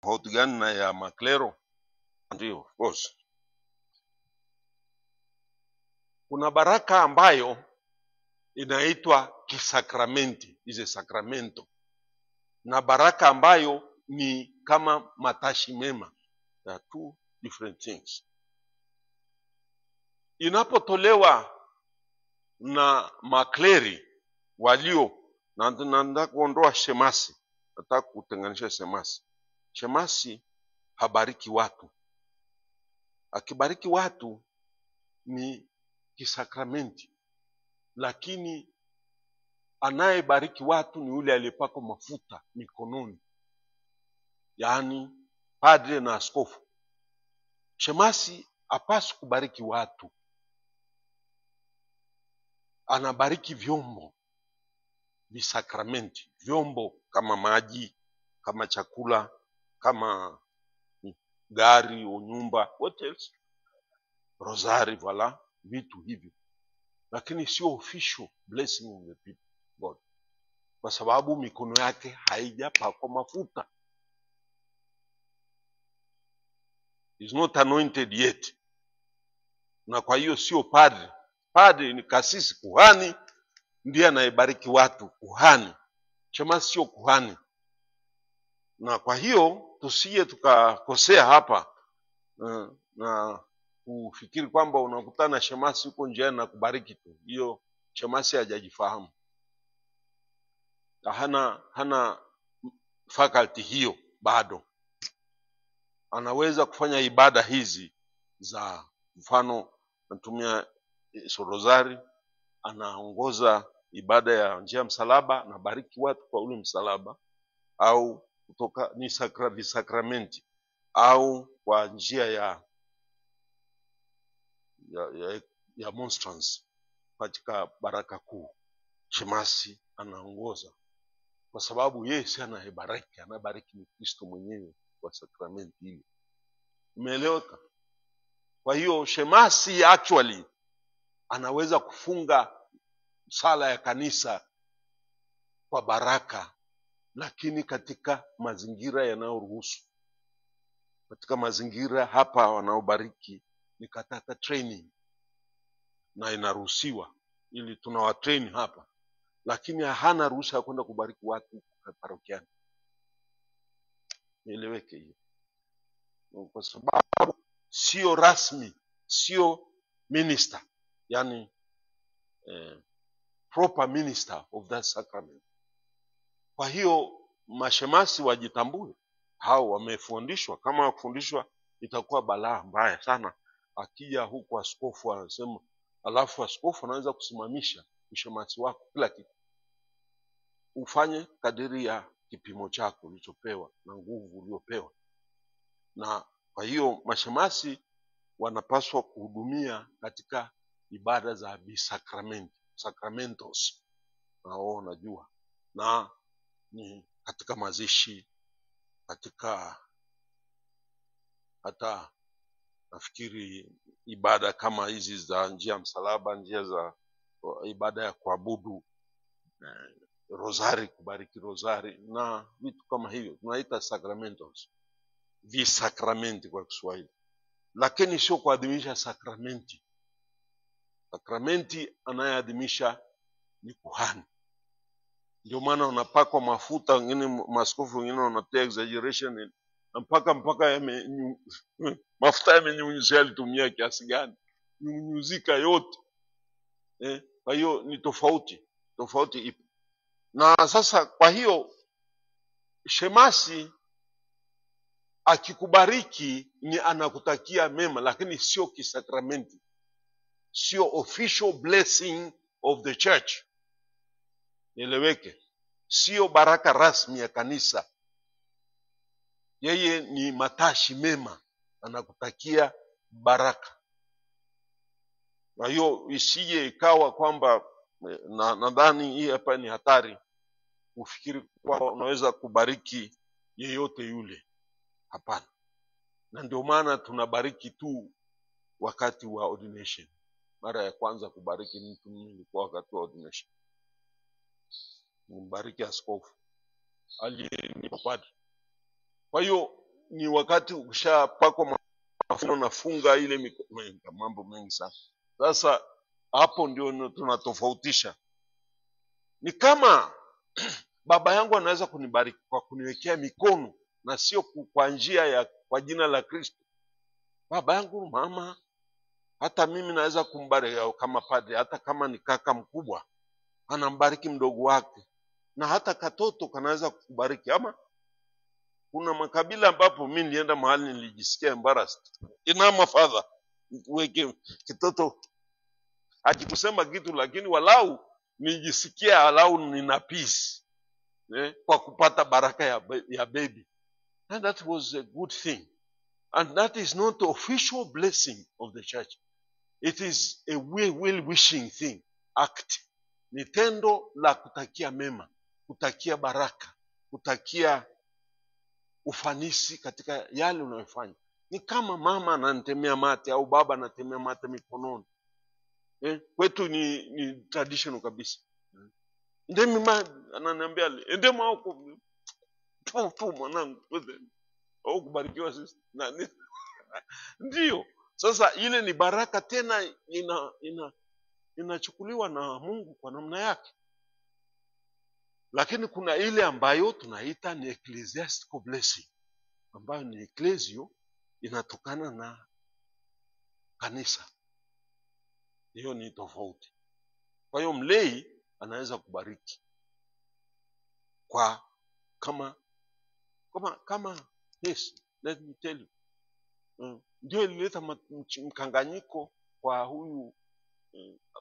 tofauti gani na ya maklero? Ndio, of course. Kuna baraka ambayo inaitwa kisakramenti, ize sakramento, na baraka ambayo ni kama matashi mema. There are two different things. Inapotolewa na makleri walio na nataka kuondoa shemasi, nataka kutenganisha shemasi. Shemasi habariki watu. Akibariki watu ni kisakramenti, lakini anayebariki watu ni yule aliyepakwa mafuta mikononi, yaani padre na askofu. Shemasi hapaswi kubariki watu, anabariki vyombo visakramenti, vyombo kama maji, kama chakula, kama gari au nyumba, what else, rosari, wala vitu hivyo, lakini sio official blessing of the people God, kwa sababu mikono yake haijapakwa mafuta, is not anointed yet. Na kwa hiyo sio padre. Padre ni kasisi, kuhani ndiye anayebariki watu, kuhani. Shemasi sio kuhani. Na kwa hiyo tusije tukakosea hapa na kufikiri kwamba unakutana shemasi huko njiani na kubariki tu. Hiyo shemasi hajajifahamu, hana faculty hiyo bado. Anaweza kufanya ibada hizi za mfano, natumia sorozari, anaongoza ibada ya njia msalaba, anabariki watu kwa ule msalaba, au kutoka ni visakramenti, au kwa njia ya monstrance katika baraka kuu. Shemasi anaongoza kwa sababu yeye si anayebariki, anabariki ni Kristo mwenyewe kwa sakramenti hili. Umeeleweka? Kwa hiyo shemasi actually anaweza kufunga sala ya kanisa kwa baraka, lakini katika mazingira yanayoruhusu. Katika mazingira hapa wanaobariki ni katika training, na inaruhusiwa ili tunawatrain hapa, lakini hana ruhusa ya kwenda kubariki watu parokiani. Nieleweke hiyo, kwa sababu sio rasmi, sio minister, yani proper minister of that sacrament. Kwa hiyo mashemasi wajitambue, hao wamefundishwa. Kama wakufundishwa itakuwa balaa mbaya sana akija huku askofu anasema, alafu askofu anaweza kusimamisha mshemasi wako kila kitu. Ufanye kadiri ya kipimo chako ulichopewa na nguvu uliopewa. Na kwa hiyo mashemasi wanapaswa kuhudumia katika ibada za bisakramenti, sacramentos, nao najua, na ni katika mazishi, katika hata nafikiri ibada kama hizi za njia msalaba, njia za ibada ya kuabudu, rosari, kubariki rosari na vitu kama hivyo, tunaita sacramentos, visakramenti kwa Kiswahili, lakini sio kuadhimisha sakramenti. Sakramenti anayeadhimisha ni kuhani. Ndio maana unapakwa mafuta, wengine maaskofu wengine wanatia exaggeration, mpaka mafuta yamenyunyuzia, alitumia kiasi gani, nyunyuzika yote. Kwa hiyo ni tofauti ipo. Na sasa kwa hiyo shemasi akikubariki ni anakutakia mema, lakini sio kisakramenti, sio official blessing of the church. Nieleweke, sio baraka rasmi ya kanisa. Yeye ni matashi mema, anakutakia baraka. Kwa hiyo isije ikawa kwamba, nadhani hii hapa ni hatari, ufikiri kwamba unaweza kubariki yeyote yule. Hapana. Na ndio maana tunabariki tu wakati wa ordination. Mara ya kwanza kubariki mtu ilikuwa wakati wa ordination. Mbariki askofu aliyenipa padre. Kwa hiyo ni wakati ukishapakwa mafuta unafunga ile mambo mengi sana. Sasa hapo ndio tunatofautisha. Ni kama baba yangu anaweza kunibariki kwa kuniwekea mikono na sio kwa njia ya kwa jina la Kristo. Baba yangu, mama, hata mimi naweza kumbariki kama padre, hata kama ni kaka mkubwa anambariki mdogo wake, na hata katoto kanaweza kukubariki. Ama kuna makabila ambapo mimi nilienda mahali nilijisikia embarrassed. Inama father, weke kitoto hakikusema kitu, lakini walau nijisikia walau nina peace kwa kupata baraka ya baby. And that was a good thing. And that is not the official blessing of the church. It is a well-wishing thing, act. Ni tendo la kutakia mema, kutakia baraka, kutakia ufanisi katika yale unayofanya. Ni kama mama ananitemea mate au baba anatemea mate mikononi. Kwetu ni traditional kabisa. Ndemi ananiambia, ndema huko tu mwanangu, au kubarikiwa sisi. Ndio. Sasa ile ni baraka tena inachukuliwa na Mungu kwa namna yake. Lakini kuna ile ambayo tunaita ni ecclesiastical blessing, ambayo ni ecclesio, inatokana na kanisa. Hiyo ni tofauti. Kwa hiyo mlei anaweza kubariki kwa kama yes, let me tell you. Ndio ilileta mkanganyiko kwa huyu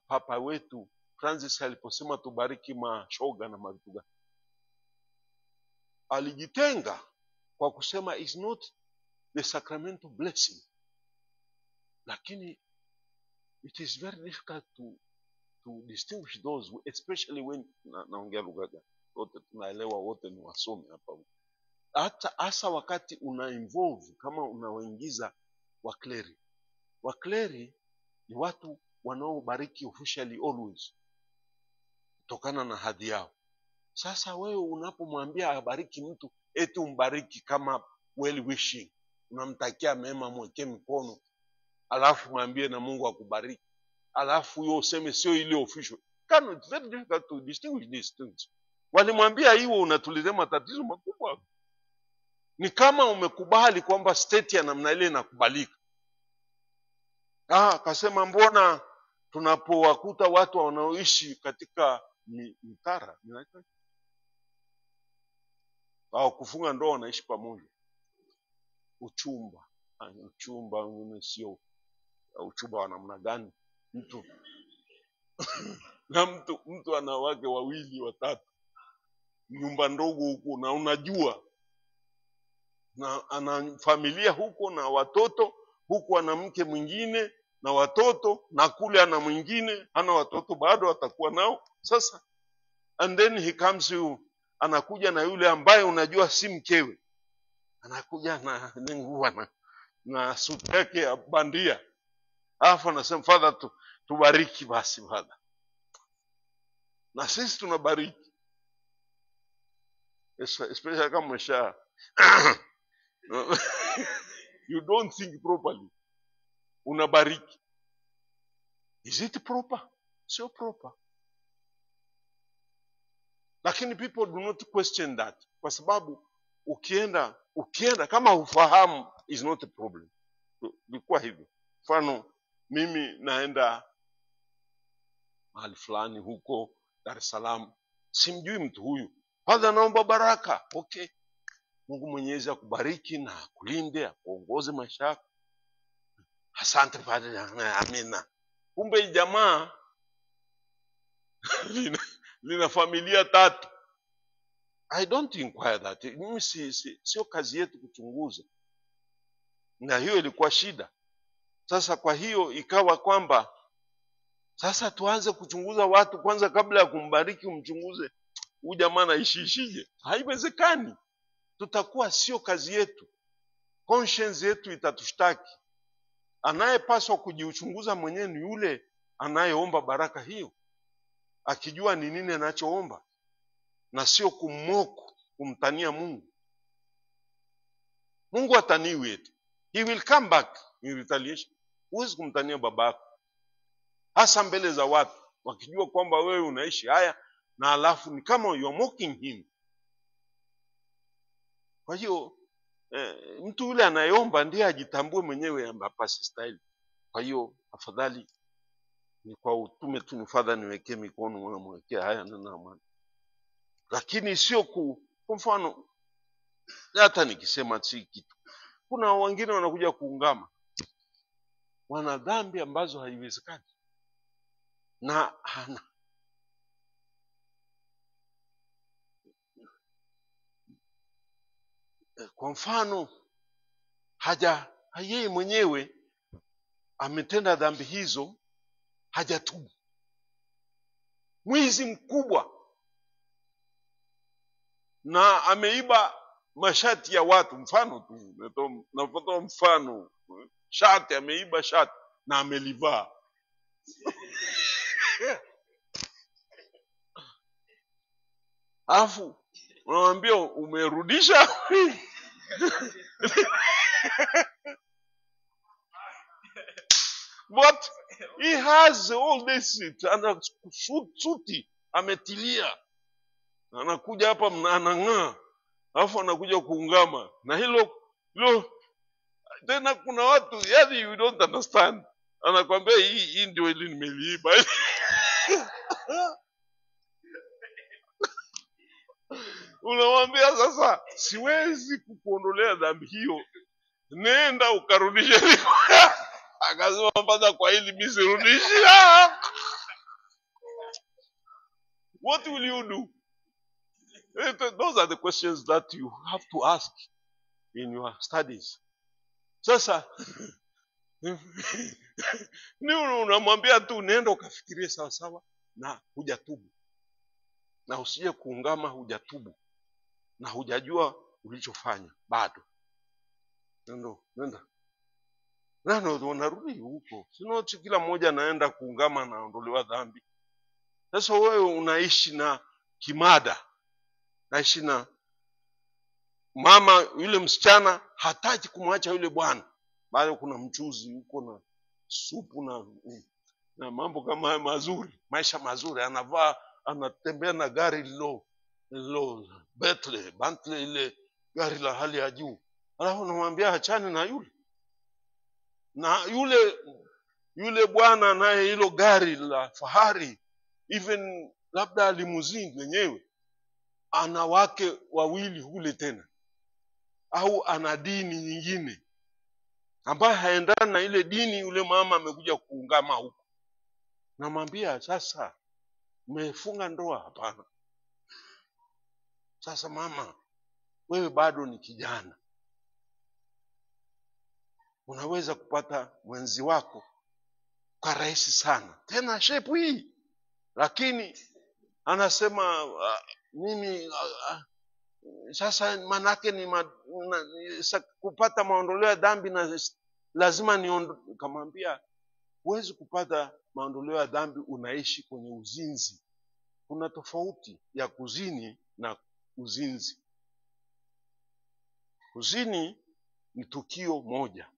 papa wetu Francis aliposema tubariki mashoga na mavitu. Alijitenga kwa kusema is not the sacramental blessing. Lakini it is very difficult to distinguish those, especially when naongea lugha wote tunaelewa, wote ni wasomi hapa. Hasa wakati una involve kama unawaingiza wakleri. Wakleri ni watu wanaobariki officially always kutokana na hadhi yao. Sasa wewe unapomwambia abariki mtu, eti umbariki kama well wishing, unamtakia mema, mwekee mkono, alafu mwambie na Mungu akubariki, alafu hiyo useme sio ile official. It's very difficult to distinguish these things. Walimwambia hiyo unatuletea matatizo makubwa. Ni kama umekubali kwamba state ya namna ile inakubalika. Akasema mbona tunapowakuta watu wanaoishi katika mitara au kufunga ndoa wanaishi pamoja, uchumba sio uchumba wa namna gani? Mtu ana wake wawili watatu, nyumba ndogo huko, na unajua na ana familia huko na watoto huko, ana mke mwingine na watoto, na kule ana mwingine ana watoto bado atakuwa nao. Sasa and then he comes you, anakuja na yule ambaye unajua si mkewe, anakuja na nguo na suti yake ya bandia, alafu anasema father tubariki basi father. Na sisi tunabariki, especially kama umesha you don't think properly, unabariki. Is it proper? Sio proper. Lakini people do not question that, kwa sababu ukienda kama ufahamu is not a problem. Bikuwa hivyo. Mfano mimi naenda mahali fulani huko Dar es Salaam, simjui mtu huyu, father naomba baraka. Okay, Mungu Mwenyezi akubariki na akulinde, akuongoze maisha yako. Asante padre, amina. Kumbe jamaa lina familia 3. I don't inquire that. Mimi sio kazi yetu kuchunguza. Na hiyo ilikuwa shida. Sasa kwa hiyo ikawa kwamba sasa tuanze kuchunguza watu kwanza kabla ya kumbariki, umchunguze huyu jamaa anaishije. Haiwezekani. Tutakuwa sio kazi yetu. Conscience yetu itatushtaki. Anayepaswa kujichunguza mwenyewe ni yule anayeomba baraka hiyo, akijua ni nini anachoomba, na sio kumtania Mungu. Mungu ataniwi eti. He will come back in retaliation. Huwezi kumtania babako, hasa mbele za watu, wakijua kwamba wewe unaishi haya, na alafu ni kama you are mocking him. Kwa hiyo mtu yule anayeomba ndiye ajitambue mwenyewe hapa sistahili. Kwa hiyo afadhali ni kwa utume tu, nifadha niwekee mikono, mwekea haya na amani. Lakini sio kwa mfano, hata nikisema si kitu, kuna wengine wanakuja kuungama, wana dhambi ambazo haiwezekani, na hana kwa mfano yeye mwenyewe ametenda dhambi hizo, hajatubu. Mwizi mkubwa, na ameiba mashati ya watu, mfano tu, natoa mfano, shati, ameiba shati na amelivaa. Alafu unamwambia umerudisha. But he has all this, ana suti ametilia, anakuja hapa anang'aa, alafu anakuja kuungama. Na hilo tena kuna watu, yani you don't understand, anakwambia hii ndio ile nimeliiba. Unamwambia sasa, siwezi kukuondolea dhambi hiyo, nenda ukarudishe. Akasema mpaka kwa hili mimi sirudishi. What will you do? Those are the questions that you have to ask in your studies. Sasa ni unamwambia tu nenda ukafikirie sawa sawa, na hujatubu, na usije kuungama hujatubu na hujajua ulichofanya bado. Nenda unarudi huko. Sio kila mmoja anaenda kuungama na ondolewa dhambi. Sasa wewe unaishi na kimada, naishi na mama, yule msichana hataki kumwacha yule bwana, bado kuna mchuzi huko na supu na mambo kama haya mazuri, maisha mazuri, anavaa, anatembea na gari lilo Bentley, ile gari la hali ya juu. Alafu unamwambia achane na yule, na yule bwana naye hilo gari la fahari, even labda limuzini wenyewe, ana wake wawili hule tena, au ana dini nyingine ambayo haendana na ile dini yule mama amekuja kuungama huko. Namwambia sasa, umefunga ndoa? Hapana. Sasa mama, wewe bado ni kijana, unaweza kupata mwenzi wako kwa rahisi sana, tena shepu hii. Lakini anasema mimi sasa manake ni kupata maondoleo ya dhambi na lazima kamwambia, huwezi kupata maondoleo ya dhambi unaishi kwenye uzinzi. Kuna tofauti ya kuzini na uzinzi. Kuzini ni tukio moja,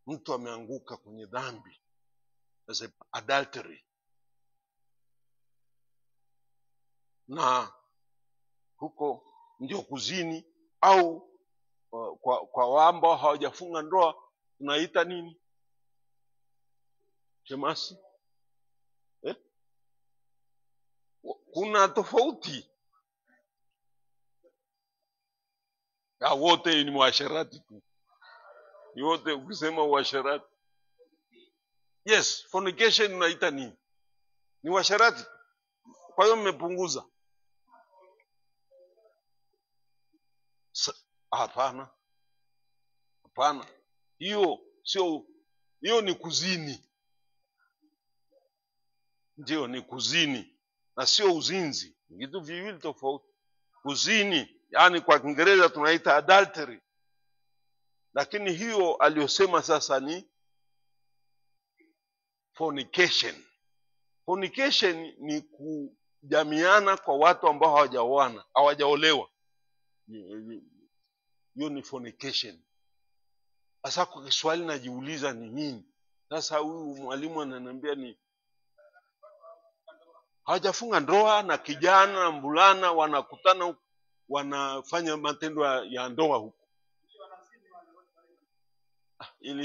mtu ameanguka kwenye dhambi, as adultery, na huko ndio kuzini. Au kwa ambao hawajafunga ndoa tunaita nini? Shemasi? Kuna tofauti. Ya wote ni uasherati tu. Yote ukisema uasherati. Yes, fornication unaita nini? Ni uasherati. Kwa hiyo mmepunguza. Hapana. Hiyo ni kuzini. Ndio ni kuzini na sio uzinzi. Vitu viwili tofauti. Kuzini, yani kwa Kiingereza tunaita adultery. Lakini hiyo aliyosema sasa ni fornication. Fornication ni kujamiana kwa watu ambao hawajaolewa. hiyo ni fornication. Sasa kwa Kiswahili najiuliza ni nini? Sasa huyu mwalimu ananiambia ni hawajafunga ndoa, na kijana na mvulana wanakutana huko, wanafanya matendo ya ndoa huko. Ili